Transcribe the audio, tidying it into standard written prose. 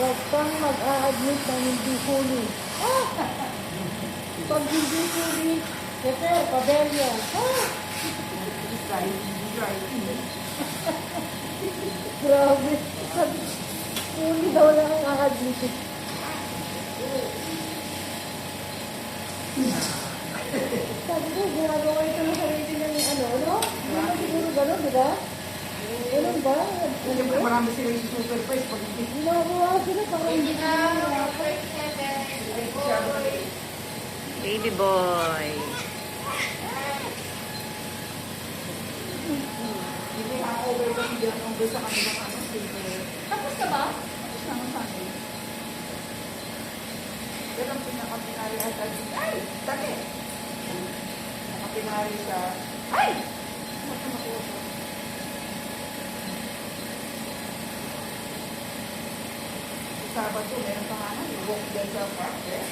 Huwag kang mag-a-admit na hindi huli. Pag hindi huli, Peter, pabelya. Grabe. Sabi, huli daw lang ang a-admit. Sabi ko, ginagawa ito ng sarili ng ano? Hindi ba siguro gano'n, di ba? Ganun ba? Siyempre marami sila yung supervise pag hindi. Ginagawa sila parang hindi Baby boy. Hindi over ba hindi ang over sa kanilang ano. Tapos na ba? Tapos naman sa akin. Yan ang pinaka-pinari at ay! Dati! Pinaka-pinari sa ay! Sabado, meron pa nga walk din sa park, eh.